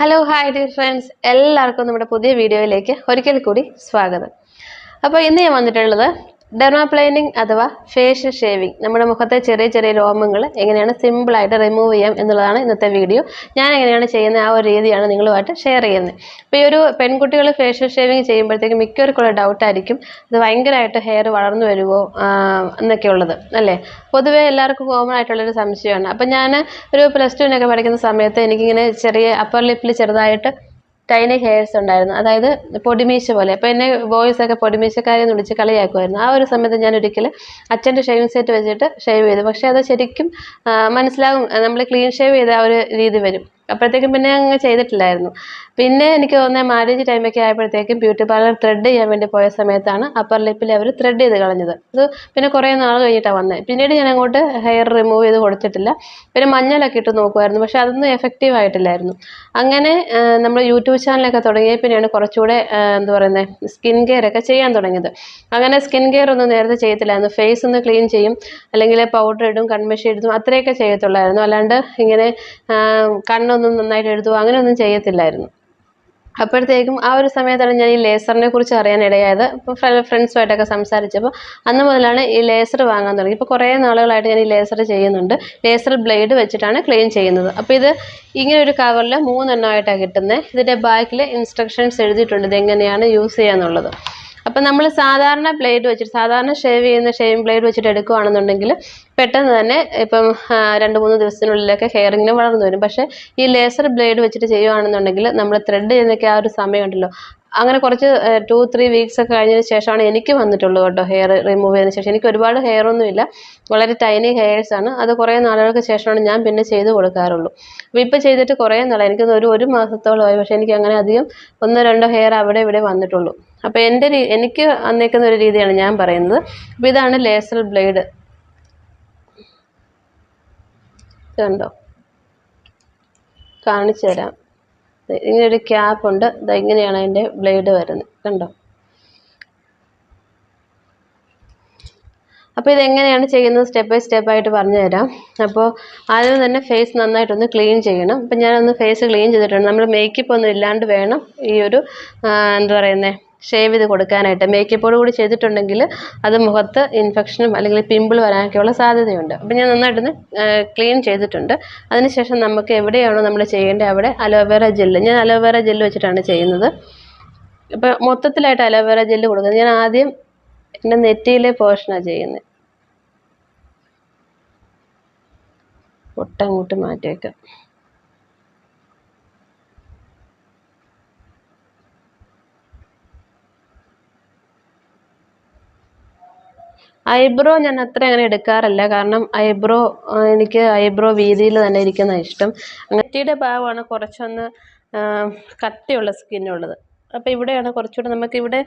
Hello hi dear friends, എല്ലാവർക്കും നമ്മുടെ പുതിയ വീഡിയോയിലേക്ക് ഒരിക്കൽ കൂടി സ്വാഗതം. അപ്പോൾ ഇന്ന് ഞാൻ വന്നിട്ടുള്ളത് ഡെർമാപ്ലൈനിങ് അഥവാ ഫേഷ്യൽ ഷേവിങ്, നമ്മുടെ മുഖത്തെ ചെറിയ ചെറിയ രോമങ്ങൾ എങ്ങനെയാണ് സിമ്പിളായിട്ട് റിമൂവ് ചെയ്യാം എന്നുള്ളതാണ് ഇന്നത്തെ വീഡിയോ. ഞാൻ എങ്ങനെയാണ് ചെയ്യുന്ന ആ ഒരു രീതിയാണ് നിങ്ങളുമായിട്ട് ഷെയർ ചെയ്യുന്നത്. അപ്പോൾ ഈ ഒരു പെൺകുട്ടികൾ ഫേഷ്യൽ ഷേവിങ് ചെയ്യുമ്പോഴത്തേക്കും മിക്കവർക്കുള്ള ഡൗട്ടായിരിക്കും, ഇത് ഭയങ്കരമായിട്ട് ഹെയർ വളർന്നു വരുമോ എന്നൊക്കെ ഉള്ളത് അല്ലേ. പൊതുവേ എല്ലാവർക്കും കോമൺ ആയിട്ടുള്ളൊരു സംശയമാണ്. അപ്പം ഞാൻ ഒരു +2 പഠിക്കുന്ന സമയത്ത് എനിക്കിങ്ങനെ ചെറിയ അപ്പർ ലിപ്പിൽ ചെറുതായിട്ട് ടൈനി ഹെയർസ് ഉണ്ടായിരുന്നു, അതായത് പൊടിമീശ പോലെ. അപ്പോൾ എന്നെ ബോയ്സൊക്കെ പൊടിമീശക്കാരെ എന്ന് വിളിച്ച് കളിയാക്കുമായിരുന്നു. ആ ഒരു സമയത്ത് ഞാൻ ഒരിക്കലും അച്ഛൻ്റെ ഷേവിങ് സെറ്റ് വെച്ചിട്ട് ഷേവ് ചെയ്തു. പക്ഷേ അത് ശരിക്കും മനസ്സിലാകും, നമ്മൾ ക്ലീൻ ഷേവ് ചെയ്ത ആ ഒരു രീതി വരും. അപ്പോഴത്തേക്കും പിന്നെ അങ്ങ് ചെയ്തിട്ടില്ലായിരുന്നു. പിന്നെ എനിക്ക് തോന്നുന്നത് മാരേജ് ടൈമൊക്കെ ആയപ്പോഴത്തേക്കും ബ്യൂട്ടി പാർലർ ത്രെഡ് ചെയ്യാൻ വേണ്ടി പോയ സമയത്താണ് അപ്പർ ലിപ്പിൽ അവർ ത്രെഡ് ചെയ്ത് കളഞ്ഞത്. അത് പിന്നെ കുറേ നാൾ കഴിഞ്ഞിട്ടാണ് വന്നത്. പിന്നീട് ഞാൻ അങ്ങോട്ട് ഹെയർ റിമൂവ് ചെയ്ത് കൊടുത്തിട്ടില്ല. പിന്നെ മഞ്ഞളൊക്കെ ഇട്ട് നോക്കുമായിരുന്നു, പക്ഷെ അതൊന്നും എഫക്റ്റീവ് ആയിട്ടില്ലായിരുന്നു. അങ്ങനെ നമ്മൾ യൂട്യൂബ് ചാനലൊക്കെ തുടങ്ങിയ പിന്നെയാണ് കുറച്ചുകൂടെ എന്താ പറയുന്നത്, സ്കിൻ കെയർ ഒക്കെ ചെയ്യാൻ തുടങ്ങിയത്. അങ്ങനെ സ്കിൻ കെയർ ഒന്നും നേരത്തെ ചെയ്യത്തില്ലായിരുന്നു. ഫേസ് ഒന്ന് ക്ലീൻ ചെയ്യും, അല്ലെങ്കിൽ പൗഡർ ഇടും, കൺമഷി ഇടും, അത്രയൊക്കെ ചെയ്യത്തുള്ളായിരുന്നു. അല്ലാണ്ട് ഇങ്ങനെ കണ്ണൊന്നും നന്നായിട്ട് എഴുതുക അങ്ങനെയൊന്നും ചെയ്യത്തില്ലായിരുന്നു. അപ്പോഴത്തേക്കും ആ ഒരു സമയത്താണ് ഞാൻ ഈ ലേസറിനെ കുറിച്ച് അറിയാൻ ഇടയായത്. ഇപ്പോൾ ഫ്രണ്ട്സുമായിട്ടൊക്കെ സംസാരിച്ചപ്പോൾ അന്ന് മുതലാണ് ഈ ലേസർ വാങ്ങാൻ തുടങ്ങി. ഇപ്പോൾ കുറേ നാളുകളായിട്ട് ഞാൻ ഈ ലേസർ ചെയ്യുന്നുണ്ട്. ലേസർ ബ്ലേഡ് വെച്ചിട്ടാണ് ക്ലീൻ ചെയ്യുന്നത്. അപ്പോൾ ഇത് ഇങ്ങനെ ഒരു കവറിൽ 3 എണ്ണമായിട്ടാണ് കിട്ടുന്നത്. ഇതിൻ്റെ ബാക്കിൽ ഇൻസ്ട്രക്ഷൻസ് എഴുതിയിട്ടുണ്ട് ഇതെങ്ങനെയാണ് യൂസ് ചെയ്യാന്നുള്ളത്. അപ്പം നമ്മൾ സാധാരണ ബ്ലേഡ് വെച്ചിട്ട്, സാധാരണ ഷേവ് ചെയ്യുന്ന ഷേവിംഗ് ബ്ലേഡ് വെച്ചിട്ട് എടുക്കുകയാണെന്നുണ്ടെങ്കിൽ പെട്ടെന്ന് തന്നെ ഇപ്പം 2-3 ദിവസത്തിനുള്ളിലൊക്കെ ഹെയർ ഇങ്ങനെ വളർന്നു വരും. പക്ഷേ ഈ ലേസർ ബ്ലേഡ് വെച്ചിട്ട് ചെയ്യുകയാണെന്നുണ്ടെങ്കിൽ നമ്മൾ ത്രെഡ് ചെയ്യുന്നൊക്കെ ആ ഒരു സമയമുണ്ടല്ലോ, അങ്ങനെ കുറച്ച് 2-3 വീക്സ് ഒക്കെ കഴിഞ്ഞതിന് ശേഷമാണ് എനിക്ക് വന്നിട്ടുള്ളൂ കേട്ടോ, ഹെയർ റിമൂവ് ചെയ്തതിന് ശേഷം. എനിക്ക് ഒരുപാട് ഹെയർ ഒന്നും ഇല്ല, വളരെ ടൈനി ഹെയർസ് ആണ്. അത് കുറേ നാളുകൾക്ക് ശേഷമാണ് ഞാൻ പിന്നെ ചെയ്ത് കൊടുക്കാറുള്ളൂ. അപ്പോൾ ഇപ്പോൾ ചെയ്തിട്ട് കുറേ നാളായി, എനിക്കൊന്ന് ഒരു മാസത്തോളമായി. പക്ഷേ എനിക്ക് അങ്ങനെ അധികം 1-2 ഹെയർ അവിടെ ഇവിടെ വന്നിട്ടുള്ളൂ. അപ്പോൾ എനിക്ക് വന്നേക്കുന്ന ഒരു രീതിയാണ് ഞാൻ പറയുന്നത്. അപ്പോൾ ഇതാണ് ലേസർ ബ്ലേഡ്, കണ്ടോ, കാണിച്ചു തരാം. ഇങ്ങനെ ഒരു ക്യാപ്പ് ഉണ്ട്, ഇങ്ങനെയാണ് അതിൻ്റെ ബ്ലേഡ് വരുന്നത്, കണ്ടോ. അപ്പോൾ ഇതെങ്ങനെയാണ് ചെയ്യുന്നത് സ്റ്റെപ്പ് ബൈ സ്റ്റെപ്പായിട്ട് പറഞ്ഞു തരാം. അപ്പോൾ ആദ്യം തന്നെ ഫേസ് നന്നായിട്ടൊന്ന് ക്ലീൻ ചെയ്യണം. അപ്പം ഞാനൊന്ന് ഫേസ് ക്ലീൻ ചെയ്തിട്ടുണ്ട്. നമ്മൾ മേക്കപ്പ് ഒന്നും ഇല്ലാണ്ട് വേണം ഈ ഒരു എന്താ പറയുന്നത്, ഷേവ് ചെയ്ത് കൊടുക്കാനായിട്ട്. മേക്കപ്പോട് കൂടി ചെയ്തിട്ടുണ്ടെങ്കിൽ അത് മുഖത്ത് ഇൻഫെക്ഷനും അല്ലെങ്കിൽ പിമ്പിൾ വരാനൊക്കെയുള്ള സാധ്യതയുണ്ട്. അപ്പം ഞാൻ നന്നായിട്ടൊന്ന് ക്ലീൻ ചെയ്തിട്ടുണ്ട്. അതിനുശേഷം നമുക്ക് എവിടെയാണോ നമ്മൾ ചെയ്യേണ്ടത് അവിടെ അലോവേറ ജെല്ല്, ഞാൻ അലോവേറ ജെല്ല് വെച്ചിട്ടാണ് ചെയ്യുന്നത്. ഇപ്പം മൊത്തത്തിലായിട്ട് അലോവേറ ജെല്ല് കൊടുക്കുന്നത്. ഞാൻ ആദ്യം എൻ്റെ നെറ്റിയിലെ പോർഷനാണ് ചെയ്യുന്നത്. ഒട്ടങ്ങോട്ട് മാറ്റിയേക്കാം. ഐബ്രോ ഞാൻ അത്ര അങ്ങനെ എടുക്കാറില്ല, കാരണം എനിക്ക് ഐബ്രോ വീതിയിൽ തന്നെ ഇരിക്കുന്നതാണ് ഇഷ്ടം. നെറ്റിയുടെ ഭാഗമാണ് കുറച്ചൊന്ന് കട്ടിയുള്ള സ്കിന്നുള്ളത്. അപ്പോൾ ഇവിടെയാണ് കുറച്ചുകൂടെ നമുക്കിവിടെ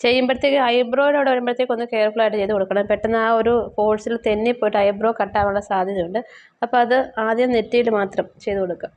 ചെയ്യുമ്പോഴത്തേക്ക് ഐബ്രോയുടെ അവിടെ വരുമ്പോഴത്തേക്ക് ഒന്ന് കെയർഫുള്ളായിട്ട് ചെയ്ത് കൊടുക്കണം. പെട്ടെന്ന് ആ ഒരു ഫോഴ്സിൽ തെന്നിപ്പോയിട്ട് ഐബ്രോ കട്ടാവാനുള്ള സാധ്യതയുണ്ട്. അപ്പോൾ അത് ആദ്യം നെറ്റിയിൽ മാത്രം ചെയ്ത് കൊടുക്കുക.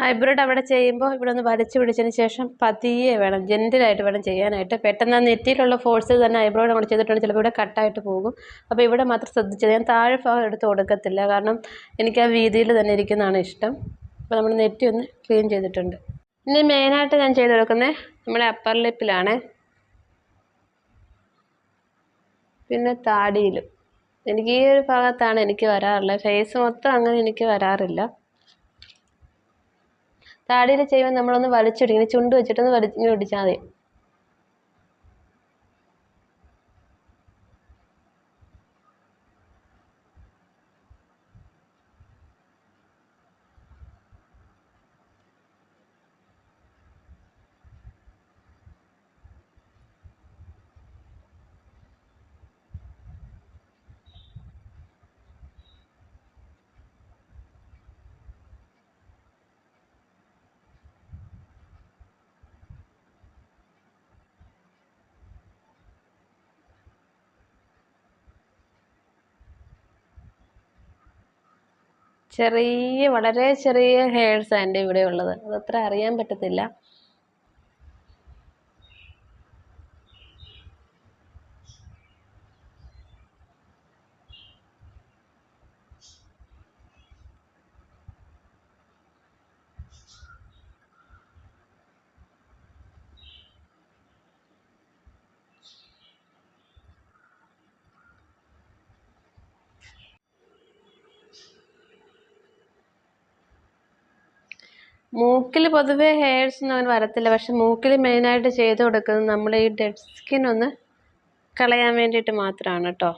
ഐബ്രോയുടെ അവിടെ ചെയ്യുമ്പോൾ ഇവിടെ ഒന്ന് വരച്ച് പിടിച്ചതിന് ശേഷം പതിയെ വേണം, ജെൻറ്റിലായിട്ട് വേണം ചെയ്യാനായിട്ട്. പെട്ടെന്ന് ആ നെറ്റിയിലുള്ള ഫോഴ്സിൽ തന്നെ ഐബ്രോയുടെ കൂടെ ചെയ്തിട്ടുണ്ടെങ്കിൽ ചിലപ്പോൾ ഇവിടെ കട്ടായിട്ട് പോകും. അപ്പോൾ ഇവിടെ മാത്രം ശ്രദ്ധിച്ചത്, ഞാൻ താഴെ ഭാഗം എടുത്ത് കൊടുക്കത്തില്ല, കാരണം എനിക്ക് ആ വീതിയിൽ തന്നെ ഇരിക്കുന്നതാണ് ഇഷ്ടം. അപ്പോൾ നമ്മൾ നെറ്റി ഒന്ന് ക്ലീൻ ചെയ്തിട്ടുണ്ട്. ഇനി മെയിനായിട്ട് ഞാൻ ചെയ്ത് കൊടുക്കുന്നത് നമ്മുടെ അപ്പർ ലിപ്പിലാണ്, പിന്നെ താടിയിലും. എനിക്ക് ഈ ഒരു ഭാഗത്താണ് എനിക്ക് വരാറുള്ളത്. ഫേസ് മൊത്തം അങ്ങനെ എനിക്ക് വരാറില്ല. താടിയിൽ ചെയ്യുമ്പോൾ നമ്മളൊന്ന് വലിച്ചിടും, ഇങ്ങനെ ചുണ്ട് വെച്ചിട്ടൊന്ന് ഇങ്ങനെ പിടിച്ചാൽ മതി. വളരെ ചെറിയ ഹെയർസാണ് എൻ്റെ ഇവിടെ ഉള്ളത്. അതത്ര അറിയാൻ പറ്റത്തില്ല. മൂക്കിൽ പൊതുവേ ഹെയർസ് ഒന്നും അങ്ങനെ വരത്തില്ല. പക്ഷെ മൂക്കിൽ മെയിനായിട്ട് ചെയ്ത് കൊടുക്കുന്നത് നമ്മൾ ഈ ഡെഡ് സ്കിൻ ഒന്ന് കളയാൻ വേണ്ടിയിട്ട് മാത്രമാണ് കേട്ടോ.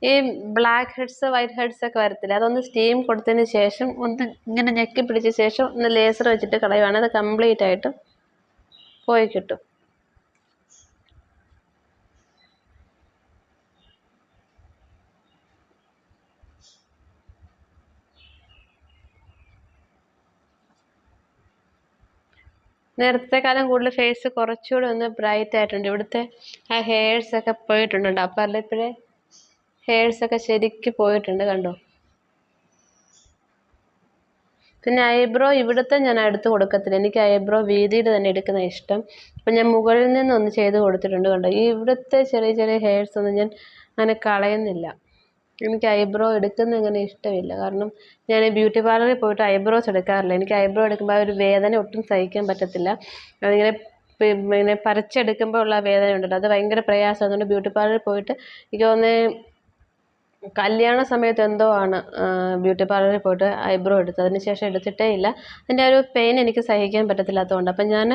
ഈ ബ്ലാക്ക് ഹെഡ്സ് വൈറ്റ് ഹെഡ്സ് ഒക്കെ വരത്തില്ല, അതൊന്ന് സ്റ്റീം കൊടുത്തതിന് ശേഷം ഒന്ന് ഇങ്ങനെ ഞെക്കി പിടിച്ച ശേഷം ഒന്ന് ലേസർ വെച്ചിട്ട് കളയുവാണെങ്കിൽ അത് കംപ്ലീറ്റ് ആയിട്ട് പോയി കിട്ടും. നേരത്തെക്കാലം കൂടുതൽ ഫേസ് കുറച്ചുകൂടെ ഒന്ന് ബ്രൈറ്റ് ആയിട്ടുണ്ട്. ഇവിടുത്തെ ആ ഹെയർസ് ഒക്കെ പോയിട്ടുണ്ട്. അപ്പം ഇപ്പോഴേ ഹെയർസ് ഒക്കെ ശരിക്ക് പോയിട്ടുണ്ട്, കണ്ടോ. പിന്നെ ഐബ്രോ ഇവിടുത്തെ ഞാൻ എടുത്ത് കൊടുക്കത്തില്ല, എനിക്ക് ഐബ്രോ വീതിയുടെ തന്നെ എടുക്കുന്ന ഇഷ്ടം. അപ്പം ഞാൻ മുകളിൽ നിന്നൊന്ന് ചെയ്ത് കൊടുത്തിട്ടുണ്ട്, കണ്ടോ. ഈ ഇവിടുത്തെ ചെറിയ ചെറിയ ഹെയർസ് ഒന്നും ഞാൻ അങ്ങനെ കളയുന്നില്ല. എനിക്ക് ഐബ്രോ എടുക്കുന്ന അങ്ങനെ ഇഷ്ടമില്ല. കാരണം ഞാൻ ബ്യൂട്ടി പാർലറിൽ പോയിട്ട് ഐബ്രോസ് എടുക്കാറില്ല. എനിക്ക് ഐബ്രോ എടുക്കുമ്പോൾ ആ ഒരു വേദന ഒട്ടും സഹിക്കാൻ പറ്റത്തില്ല. അതിങ്ങനെ പിന്നെ പറിച്ചെടുക്കുമ്പോൾ ഉള്ള വേദന ഉണ്ടല്ലോ, അത് ഭയങ്കര പ്രയാസം. അതുകൊണ്ട് ബ്യൂട്ടി പാർലറിൽ പോയിട്ട് എനിക്ക് തോന്നുന്നത് കല്യാണ സമയത്ത് എന്തോ ആണ് ബ്യൂട്ടി പാർലറിൽ പോയിട്ട് ഐബ്രോ എടുത്തത്. അതിന് ശേഷം എടുത്തിട്ടേ ഇല്ല. അതിൻ്റെ ആ ഒരു പെയിൻ എനിക്ക് സഹിക്കാൻ പറ്റത്തില്ലാത്തതുകൊണ്ട്. അപ്പം ഞാൻ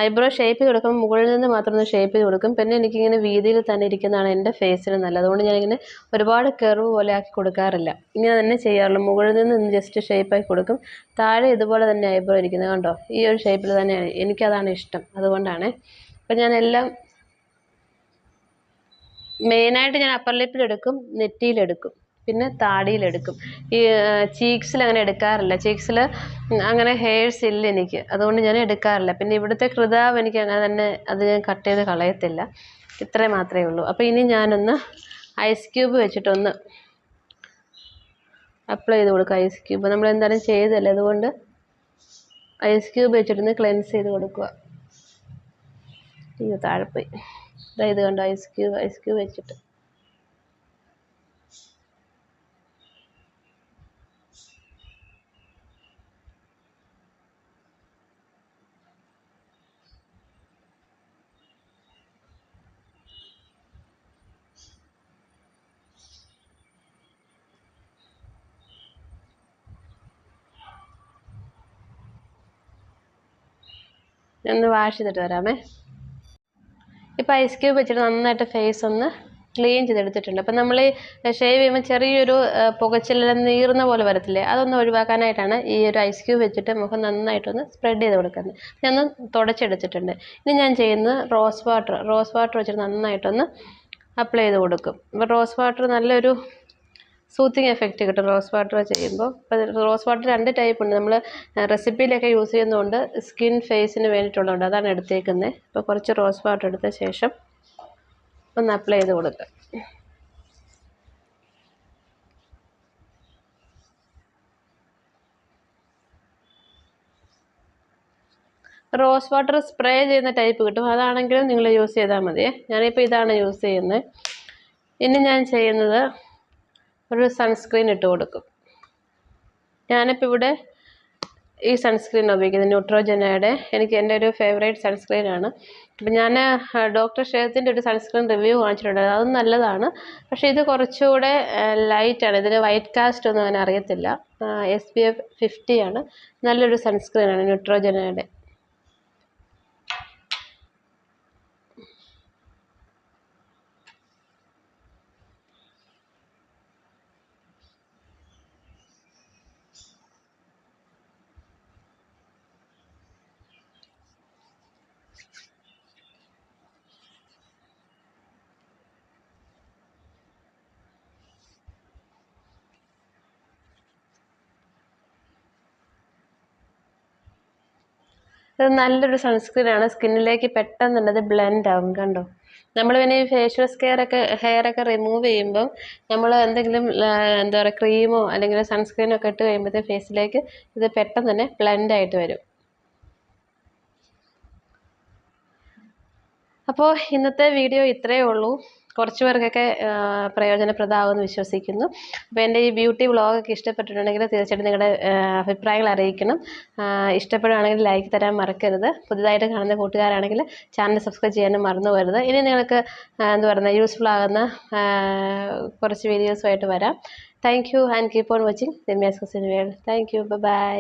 ഐബ്രോ ഷേപ്പ് ചെയ്ത് കൊടുക്കുമ്പോൾ മുകളിൽ നിന്ന് മാത്രം ഒന്ന് ഷേപ്പ് ചെയ്ത് കൊടുക്കും. പിന്നെ എനിക്കിങ്ങനെ വീതിയിൽ തന്നെ ഇരിക്കുന്നതാണ് എൻ്റെ ഫേസിന് നല്ലത്. അതുകൊണ്ട് ഞാനിങ്ങനെ ഒരുപാട് കർവ് പോലെ ആക്കി കൊടുക്കാറില്ല, ഇങ്ങനെ തന്നെ ചെയ്യാറുള്ളൂ. മുകളിൽ നിന്ന് ജസ്റ്റ് ഷേപ്പാക്കി കൊടുക്കും, താഴെ ഇതുപോലെ തന്നെ ഐബ്രോ ഇരിക്കുന്നത്, കണ്ടോ. ഈ ഒരു ഷേപ്പിൽ തന്നെയാണ് എനിക്കതാണ് ഇഷ്ടം, അതുകൊണ്ടാണ്. അപ്പം ഞാനെല്ലാം മെയിനായിട്ട് ഞാൻ അപ്പർ ലിപ്പിലെടുക്കും, നെറ്റിയിലെടുക്കും, പിന്നെ താടിയിലെടുക്കും. ഈ ചീക്സിൽ അങ്ങനെ എടുക്കാറില്ല. ചീക്സിൽ അങ്ങനെ ഹെയർസ് ഇല്ല എനിക്ക്, അതുകൊണ്ട് ഞാൻ എടുക്കാറില്ല. പിന്നെ ഇവിടുത്തെ കൃതാവ് എനിക്ക് അങ്ങനെ തന്നെ അത് ഞാൻ കട്ട് ചെയ്ത് കളയത്തില്ല. ഇത്രയും മാത്രമേ ഉള്ളൂ. അപ്പോൾ ഇനി ഞാനൊന്ന് ഐസ് ക്യൂബ് വെച്ചിട്ടൊന്ന് അപ്ലൈ ചെയ്ത് കൊടുക്കുക. ഐസ് ക്യൂബ് നമ്മൾ എന്തായാലും ചെയ്തല്ലേ, അതുകൊണ്ട് ഐസ് ക്യൂബ് വെച്ചിട്ടൊന്ന് ക്ലെൻസ് ചെയ്ത് കൊടുക്കുക. ഇത് താഴെ പോയി. ഇത് കണ്ടോ, ഐസ് ക്യൂബ് വെച്ചിട്ട് ഒന്ന് വാഷ് ചെയ്തിട്ട് വരാമേ. ഇപ്പോൾ ഐസ് ക്യൂബ് വെച്ചിട്ട് നന്നായിട്ട് ഫേസ് ഒന്ന് ക്ലീൻ ചെയ്തെടുത്തിട്ടുണ്ട്. അപ്പം നമ്മൾ ഷേവ് ചെയ്യുമ്പോൾ ചെറിയൊരു പുകച്ചിലെല്ലാം നീറുന്ന പോലെ വരത്തില്ലേ, അതൊന്ന് ഒഴിവാക്കാനായിട്ടാണ് ഈ ഒരു ഐസ് ക്യൂബ് വെച്ചിട്ട് മുഖം നന്നായിട്ടൊന്ന് സ്പ്രെഡ് ചെയ്ത് കൊടുക്കുന്നത്. ഞാനൊന്ന് തുടച്ചെടുത്തിട്ടുണ്ട്. ഇനി ഞാൻ ചെയ്യുന്നത് റോസ് വാട്ടർ വെച്ചിട്ട് നന്നായിട്ടൊന്ന് അപ്ലൈ ചെയ്ത് കൊടുക്കും. അപ്പോൾ റോസ് വാട്ടർ നല്ലൊരു സൂത്തിങ് എഫക്റ്റ് കിട്ടും റോസ് വാട്ടർ ചെയ്യുമ്പോൾ. അപ്പോൾ റോസ് വാട്ടർ 2 ടൈപ്പ് ഉണ്ട്. നമ്മൾ റെസിപ്പിയിലൊക്കെ യൂസ് ചെയ്യുന്നതുകൊണ്ട് സ്കിൻ ഫേസിന് വേണ്ടിയിട്ടുള്ളതുകൊണ്ട് അതാണ് എടുത്തേക്കുന്നത്. അപ്പോൾ കുറച്ച് റോസ് വാട്ടർ എടുത്ത ശേഷം ഒന്ന് അപ്ലൈ ചെയ്ത് കൊടുക്കുക. റോസ് വാട്ടർ സ്പ്രേ ചെയ്യുന്ന ടൈപ്പ് കിട്ടും, അതാണെങ്കിലും നിങ്ങൾ യൂസ് ചെയ്താൽ മതി. ഞാനിപ്പോൾ ഇതാണ് യൂസ് ചെയ്യുന്നത്. ഇനി ഞാൻ ചെയ്യുന്നത് ഒരു സൺസ്ക്രീൻ ഇട്ട് കൊടുക്കും. ഞാനിപ്പോൾ ഇവിടെ ഈ സൺസ്ക്രീൻ ഉപയോഗിക്കുന്നത് ന്യൂട്രോജനയുടെ, എനിക്ക് എൻ്റെ ഒരു ഫേവറേറ്റ് സൺസ്ക്രീനാണ്. അപ്പം ഞാൻ ഡോക്ടർ ഷേത്തിൻ്റെ ഒരു സൺസ്ക്രീൻ റിവ്യൂ കാണിച്ചിട്ടുണ്ട്, അതും നല്ലതാണ്. പക്ഷേ ഇത് കുറച്ചുകൂടെ ലൈറ്റാണ്, ഇതിന് വൈറ്റ് കാസ്റ്റ് ഒന്നും അങ്ങനെ അറിയത്തില്ല. SPF 50 ആണ്. നല്ലൊരു സൺസ്ക്രീനാണ് ന്യൂട്രോജനയുടെ. ഇത് നല്ലൊരു സൺസ്ക്രീനാണ്. സ്കിന്നിലേക്ക് പെട്ടെന്ന് തന്നെ അത് ബ്ലെൻഡ് ആവും. കണ്ടോ? നമ്മൾ പിന്നെ ഈ ഫേഷ്യൽ ഹെയറൊക്കെ റിമൂവ് ചെയ്യുമ്പം നമ്മൾ എന്തെങ്കിലും എന്താ പറയുക ക്രീമോ അല്ലെങ്കിൽ സൺസ്ക്രീനോ ഒക്കെ ഇട്ട് കഴിയുമ്പോഴത്തെ ഫേസിലേക്ക് ഇത് പെട്ടെന്ന് തന്നെ ബ്ലെൻഡ് ആയിട്ട് വരും. അപ്പോൾ ഇന്നത്തെ വീഡിയോ ഇത്രയേ ഉള്ളൂ. കുറച്ച് പേർക്കൊക്കെ പ്രയോജനപ്രദമാകുമെന്ന് വിശ്വസിക്കുന്നു. അപ്പോൾ എൻ്റെ ഈ ബ്യൂട്ടി വ്ളോഗൊക്കെ ഇഷ്ടപ്പെട്ടിട്ടുണ്ടെങ്കിൽ തീർച്ചയായിട്ടും നിങ്ങളുടെ അഭിപ്രായങ്ങൾ അറിയിക്കണം. ഇഷ്ടപ്പെടുകയാണെങ്കിൽ ലൈക്ക് തരാൻ മറക്കരുത്. പുതുതായിട്ട് കാണുന്ന കൂട്ടുകാരാണെങ്കിൽ ചാനൽ സബ്സ്ക്രൈബ് ചെയ്യാനും മറന്നു പോകരുത്. ഇനി നിങ്ങൾക്ക് എന്താ പറയുക യൂസ്ഫുൾ ആകുന്ന കുറച്ച് വീഡിയോസുമായിട്ട് വരാം. Thank you and keep on watching Ramya's cuisine world. Thank you. By.